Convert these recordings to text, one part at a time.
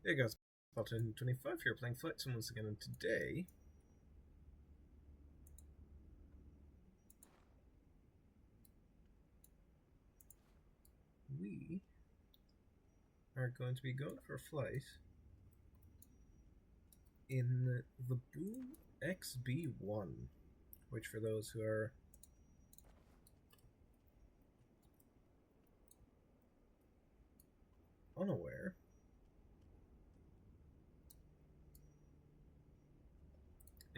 Hey guys, Paul1025 here playing Flight Sim once again, and today we are going to be going for a flight in the Boom XB-1, which for those who are unaware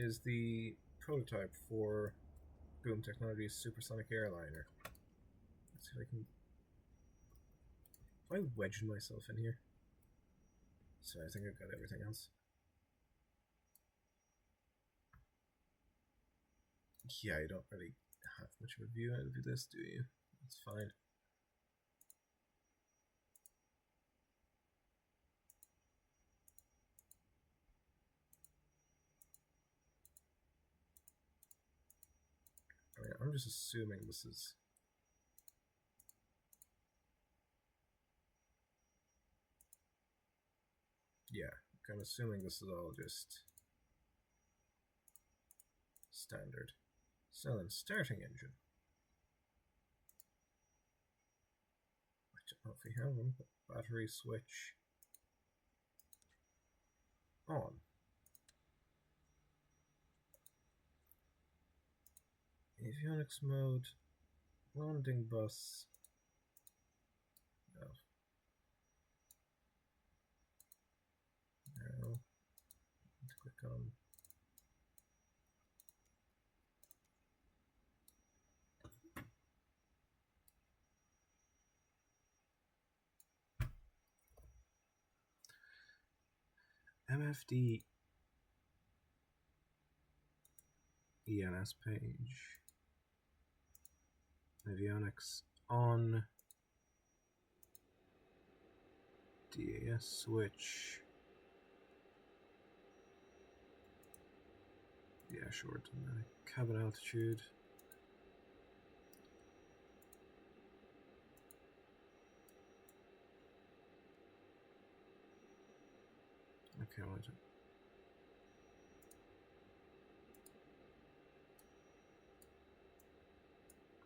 is the prototype for Boom Technologies supersonic airliner. Let's see if I can... Am I wedging myself in here? So I think I've got everything else. Yeah, you don't really have much of a view out of this, do you? It's fine. I mean, I'm just assuming this is... Yeah, I'm assuming this is all just standard. So then, starting engine. I don't know if we have them, but battery switch on. Avionics mode, landing bus. No. No. Let's click on. MFD ENS page. Avionics on. DAS switch. Yeah, sure. Cabin altitude. Okay, what is it?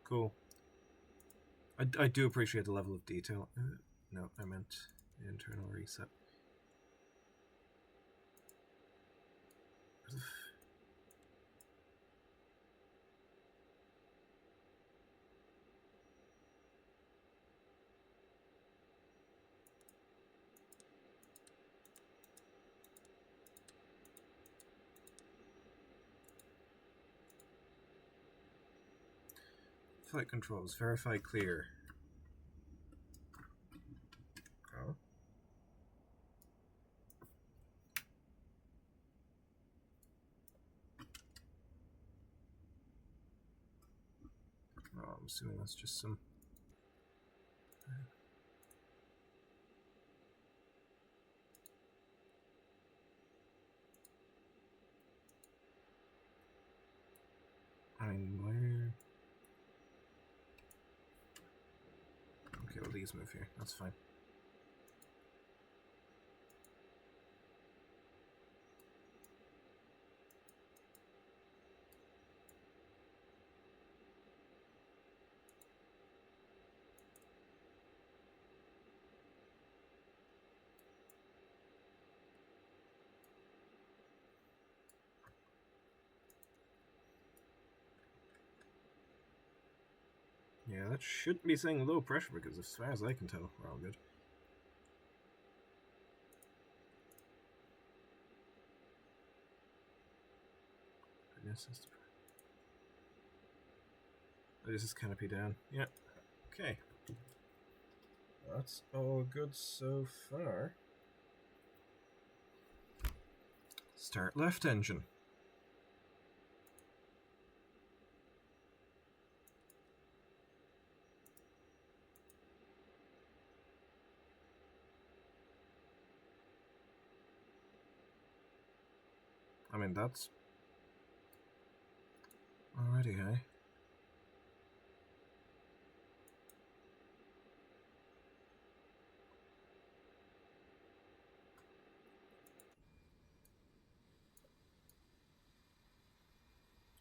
Cool. I do appreciate the level of detail. No, I meant internal reset. Flight controls, verify clear. Oh. Oh, I'm assuming that's just some... I mean, where... Okay, well, these move here. That's fine. Yeah, that shouldn't be saying low pressure because as far as I can tell, we're all good. This is canopy down. Yeah. Okay. That's all good so far. Start left engine. I mean, that's already high.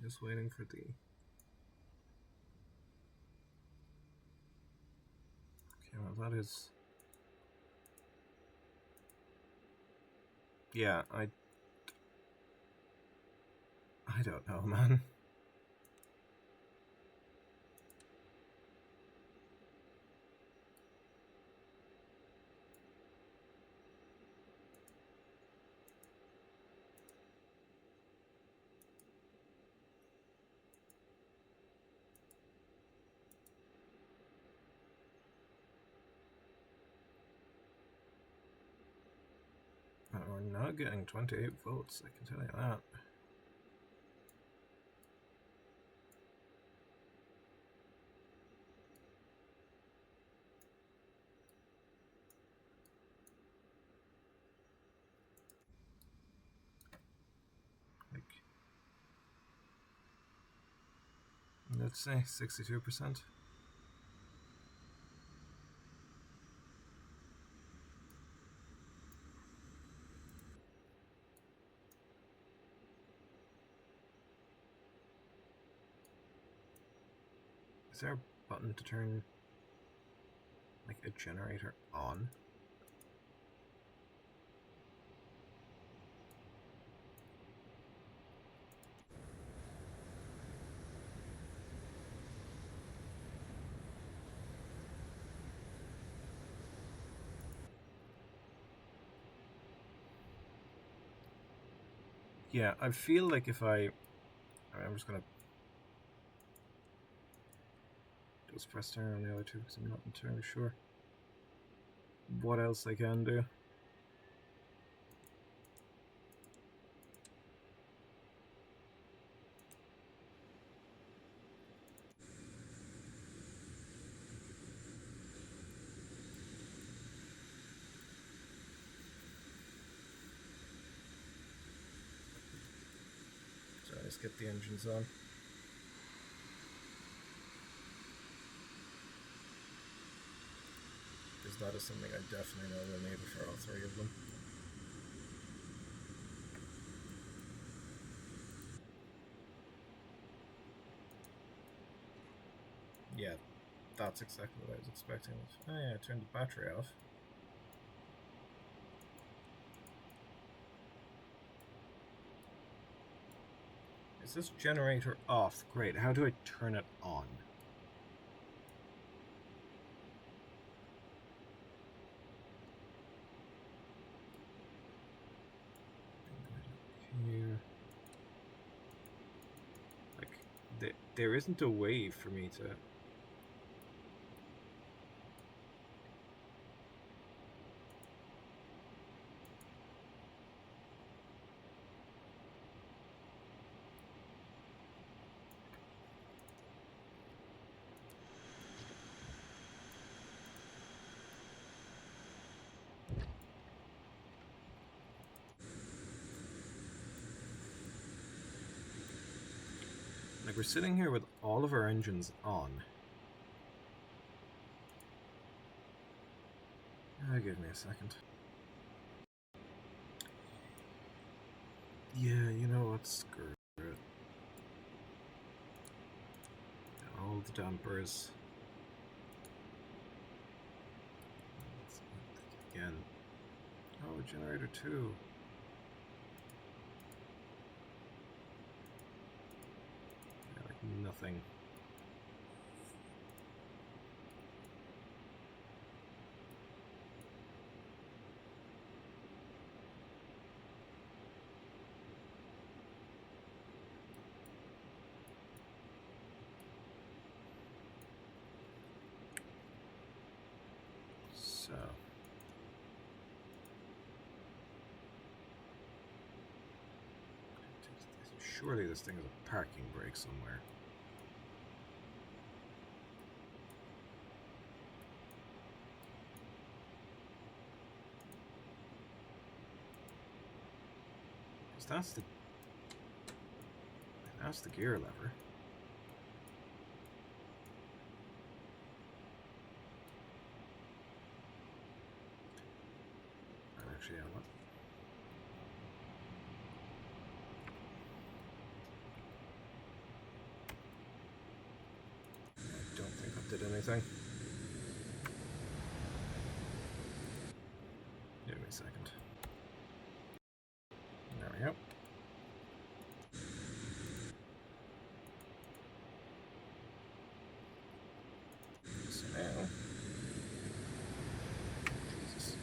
Just waiting for the... Okay, well that is... Yeah, I don't know, man. We're not getting 28 votes, I can tell you that. Like, let's say 62%. Is there a button to turn like a generator on? Yeah, I feel like if I'm just gonna just press down on the other two because I'm not entirely sure what else I can do. So let's get the engines on. Because that is something I definitely know we'll need for all three of them. Yeah, that's exactly what I was expecting. Oh yeah, I turned the battery off. Is this generator off? Great, how do I turn it on? Here. Like, there isn't a way for me to... Like, we're sitting here with all of our engines on. Give me a second. Yeah, you know what? Screw it. All the dampers. Again. Oh, generator 2. Yeah, like nothing. So. Surely this thing has a parking brake somewhere. Because that's the gear lever. Actually, you know what? anything. Give me a second. There we go. So now... Jesus.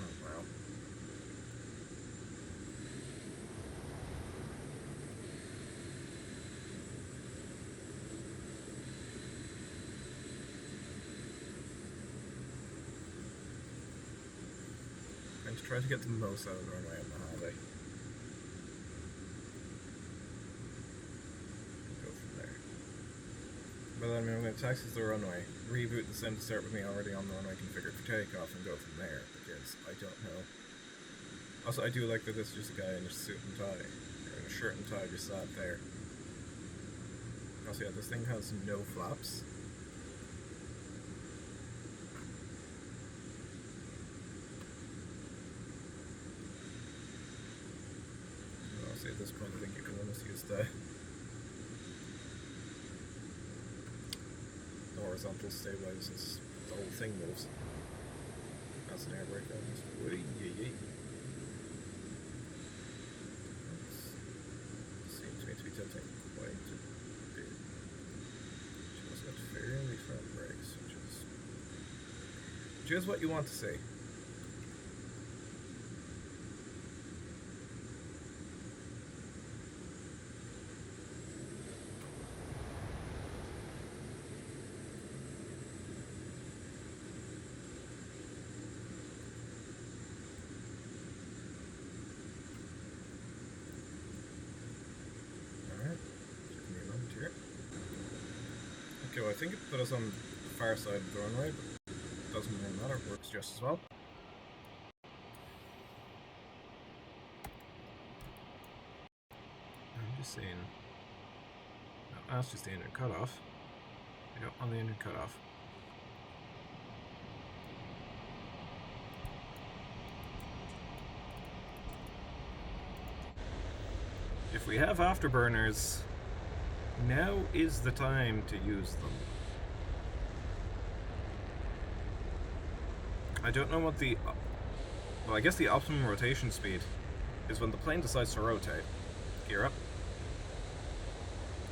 Oh, wow. To try to get the most out of the runway on the highway. Go from there. But then I'm going to taxi the runway, reboot the sim to start with me already on the runway configured for takeoff, and go from there, because I don't know. Also, I do like that this is just a guy in a suit and tie, or in a shirt and tie just sat there. Also, yeah, this thing has no flaps. At this point, I think you can almost use the horizontal stabilizers. The whole thing moves. That's an air brake on this. Seems to me to be tilting quite a bit. She also got fairly firm brakes, which is just what you want to see. Okay, well, I think it put us on the far side of the runway, but it doesn't really matter, it works just as well. I'm just saying, no, that's just the engine cutoff. I don't want the engine cutoff. If we have afterburners, now is the time to use them. I don't know what the... Well, I guess the optimum rotation speed is when the plane decides to rotate. Gear up.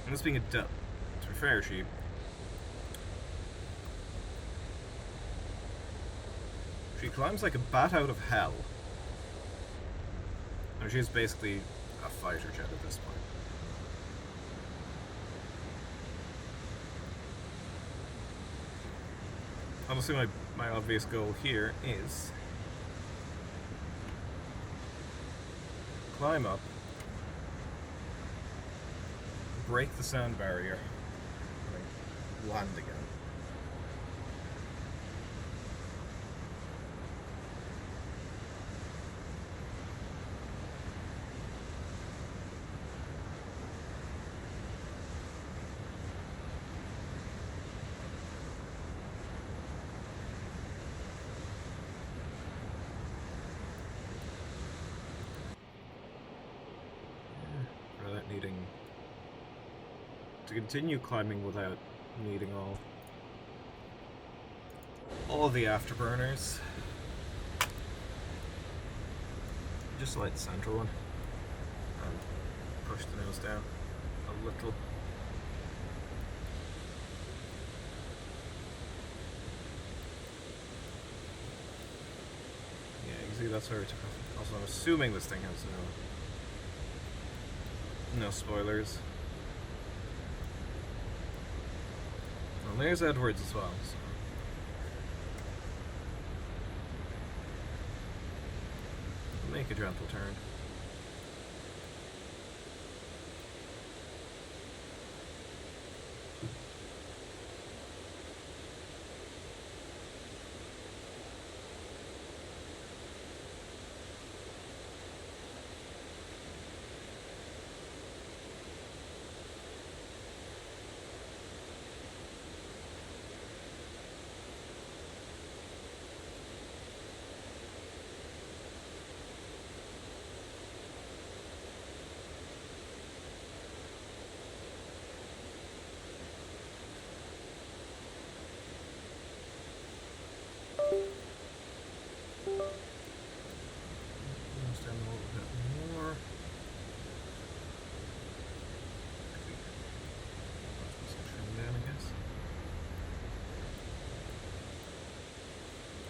And this being a to be fair, she climbs like a bat out of hell. And she's basically a fighter jet at this point. Honestly, my obvious goal here is climb up, break the sound barrier, and land again. To continue climbing without needing all the afterburners. Just light the central one and push the nose down a little. Yeah, you can see that's where it took off. Also, I'm assuming this thing has no spoilers. And there's Edwards as well. So. Make a gentle turn.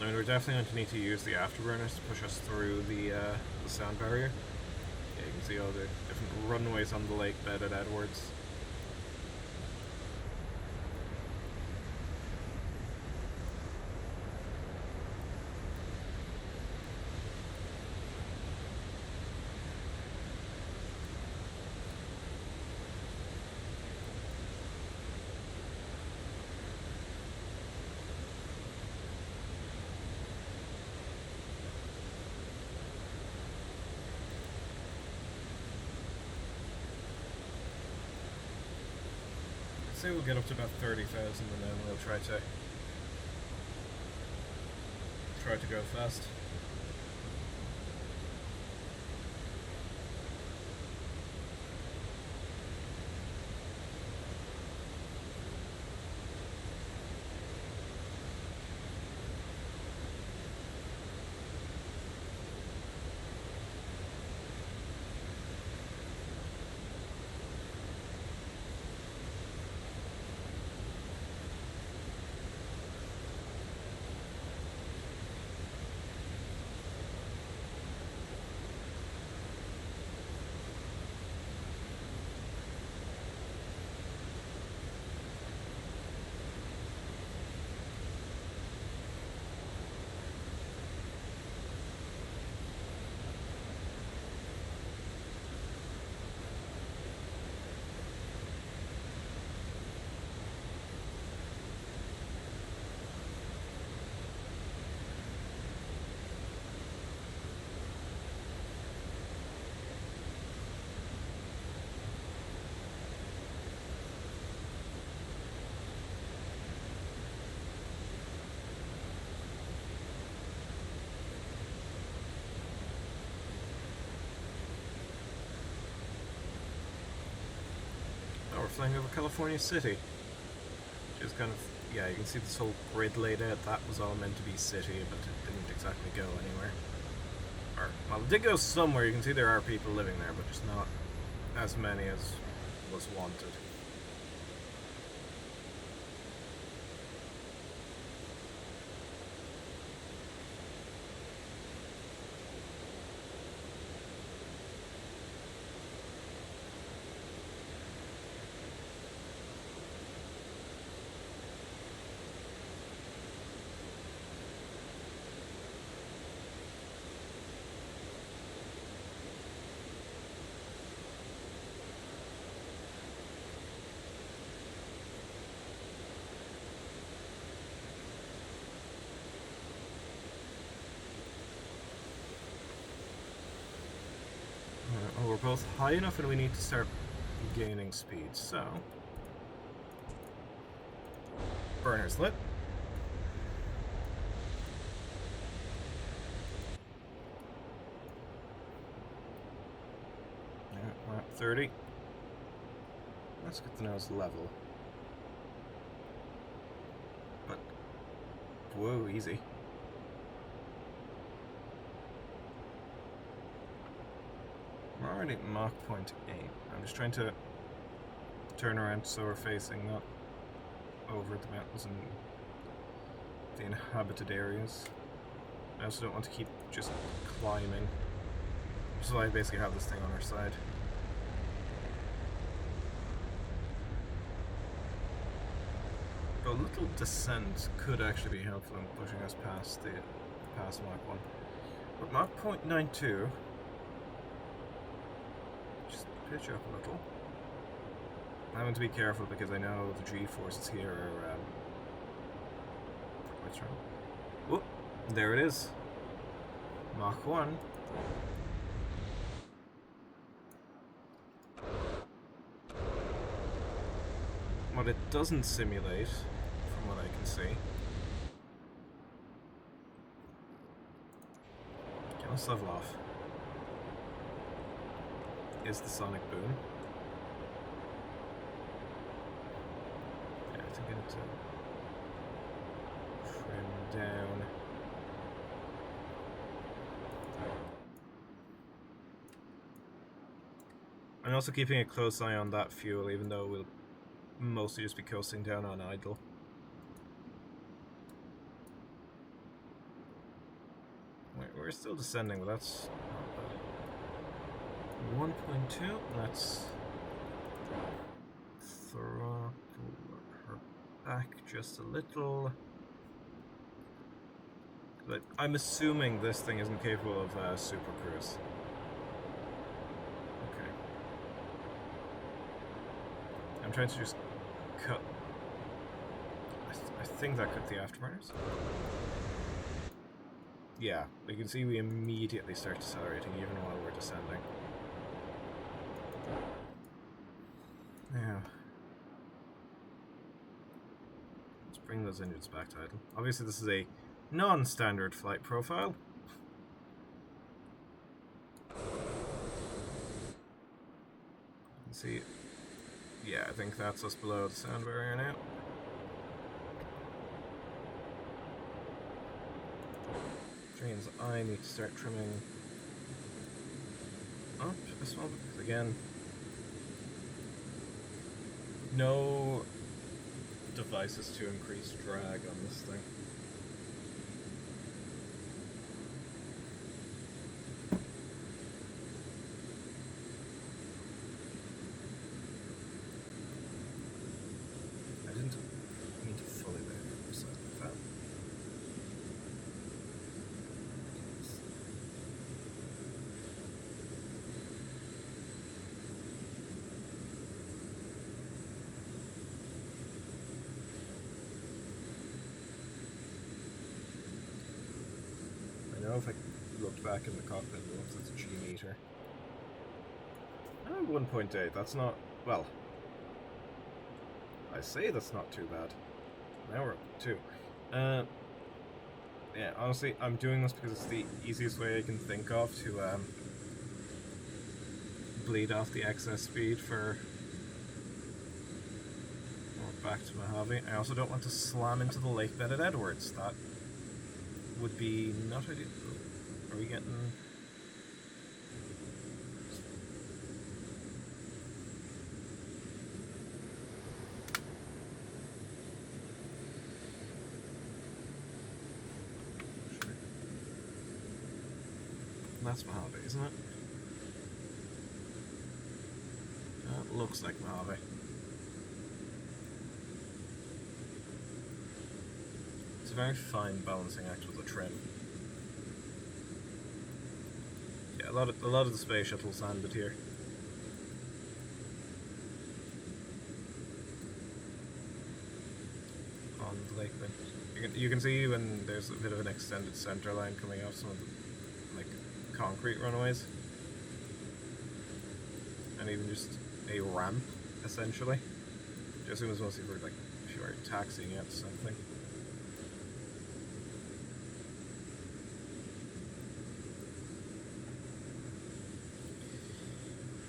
I mean, we're definitely going to need to use the afterburners to push us through the sound barrier. Yeah, you can see all the different runways on the lake bed at Edwards. Say we'll get up to about 30,000 and then we'll try to go fast. We're flying over California City, which is kind of, yeah, you can see this whole grid laid out. That was all meant to be city, but it didn't exactly go anywhere. Or, well, it did go somewhere. You can see there are people living there, but just not as many as was wanted. Well, we're both high enough and we need to start gaining speed, so... Burner's lit. Yeah, we're at 30. Let's get the nose level. But... whoa, easy. We're already at Mach 0.8. I'm just trying to turn around so we're facing not over the mountains and the inhabited areas. I also don't want to keep just climbing. So I basically have this thing on our side. But a little descent could actually be helpful in pushing us past Mach 1. But Mach 0.92... pitch up a little. I'm having to be careful because I know the G-forces here are quite strong. Whoop! There it is. Mach 1. What it doesn't simulate, from what I can see. Okay, let's level off. Is the sonic boom. Yeah, I think I need to trim down. I'm also keeping a close eye on that fuel, even though we'll mostly just be coasting down on idle. still descending, but that's not bad. 1.2. Let's throttle her back just a little. But I'm assuming this thing isn't capable of super cruise. Okay. I'm trying to just cut. I think that cut the afterburners. Yeah, you can see we immediately start decelerating even while we're descending. Yeah. Let's bring those engines back to idle. Obviously this is a non-standard flight profile. You can see, yeah, I think that's us below the sound barrier now. Which means I need to start trimming up a small bit, because again, no devices to increase drag on this thing. I didn't mean to fully lay it beside the fan. I know if I looked back in the cockpit, it looks like it's a G meter. 1.8, that's not, well, I say that's not too bad. Now we're up to 2. Yeah, honestly, I'm doing this because it's the easiest way I can think of to bleed off the excess speed for back to Mojave. I also don't want to slam into the lake bed at Edwards. That would be not ideal. Are we getting... That's Mojave, isn't it? That looks like Mojave. It's a very fine balancing act with the trim. Yeah, a lot of the space shuttles landed here. On the lake bed. You can see when there's a bit of an extended center line coming off some of the concrete runaways, and even just a ramp, essentially. Which I assume is mostly for if you are taxiing out to something.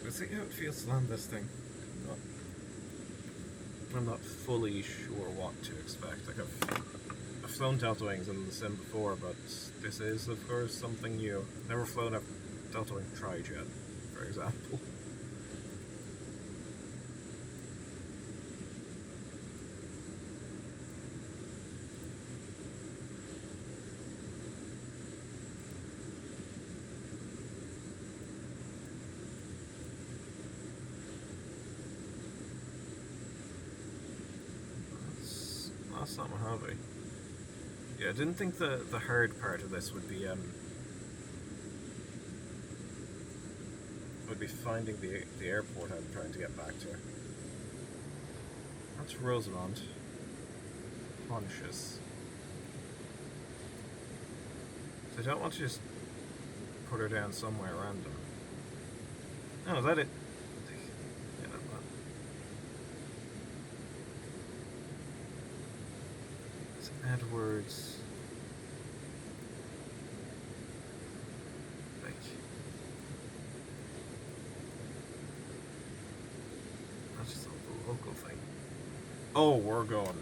Let's see how it feels to land this thing. I'm not fully sure what to expect. I've flown Delta Wings in the sim before, but this is, of course, something new. Never flown a Delta Wing tri-jet, for example. That's not Mojave. Yeah, I didn't think the hard part of this would be finding the airport I'm trying to get back to. That's Rosamond. Conscious. So I don't want to just put her down somewhere random. Oh, is that it? Yeah, that. It's Edwards. That's just a local thing. Oh, we're going.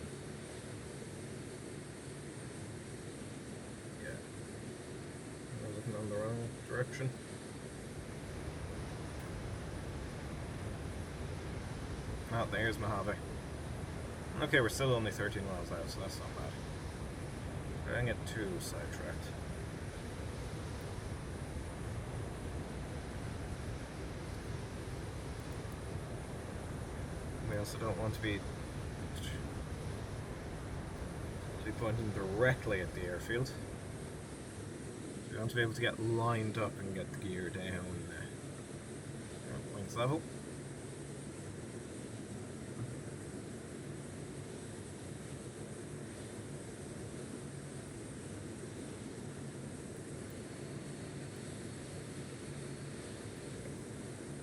Yeah. We're looking on the wrong direction. Oh, there's Mojave. Okay, we're still only 13 miles out, so that's not bad. I didn't get too sidetracked. also don't want to be pointing directly at the airfield. So you want to be able to get lined up and get the gear down points level.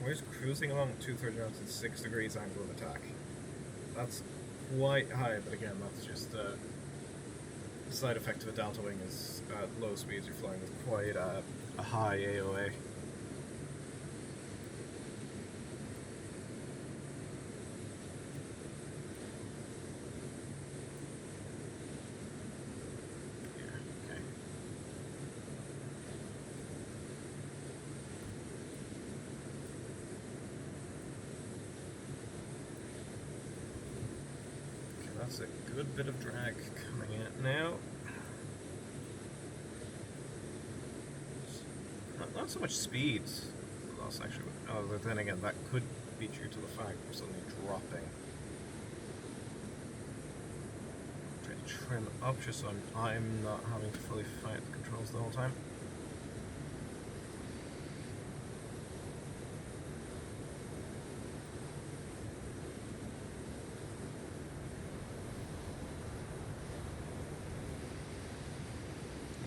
We're just cruising along at 230 knots and 6 degrees angle of attack. That's quite high, but again, that's just the side effect of a delta wing is at low speeds you're flying with quite a high AOA. That's a good bit of drag coming in now. Not so much speed loss actually, but then again that could be due to the fact we're suddenly dropping. Try to trim up just so I'm not having to fully fight the controls the whole time.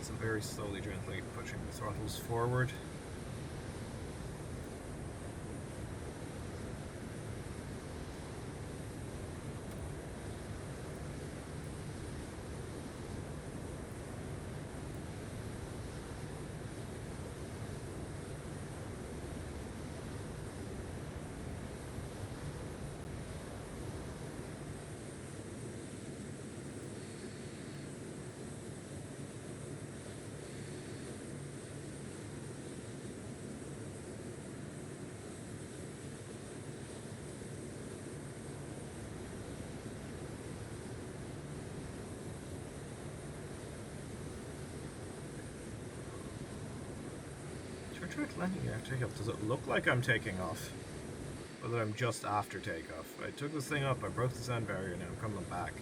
So very slowly, gently pushing the throttles forward. Try landing after takeoff. Does it look like I'm taking off? Or that I'm just after takeoff? I took this thing up, I broke the sound barrier, now I'm coming back.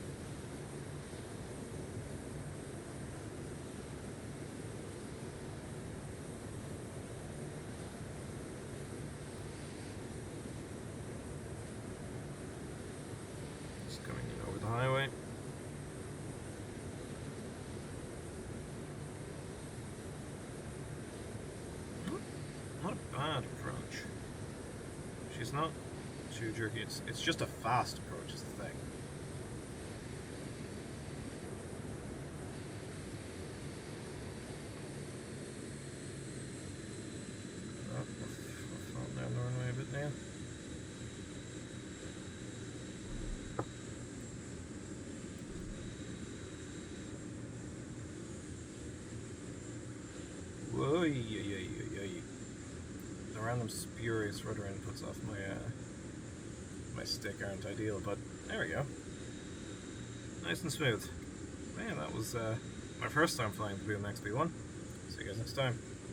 Just coming in over the highway. Not a bad approach. She's not too jerky. It's just a fast approach is the thing. Oh, we've fallen down the runway a bit now. Whoa, the random spurious rudder inputs off my stick aren't ideal, but there we go. Nice and smooth. Man, that was my first time flying the Boom XB-1. See you guys next time.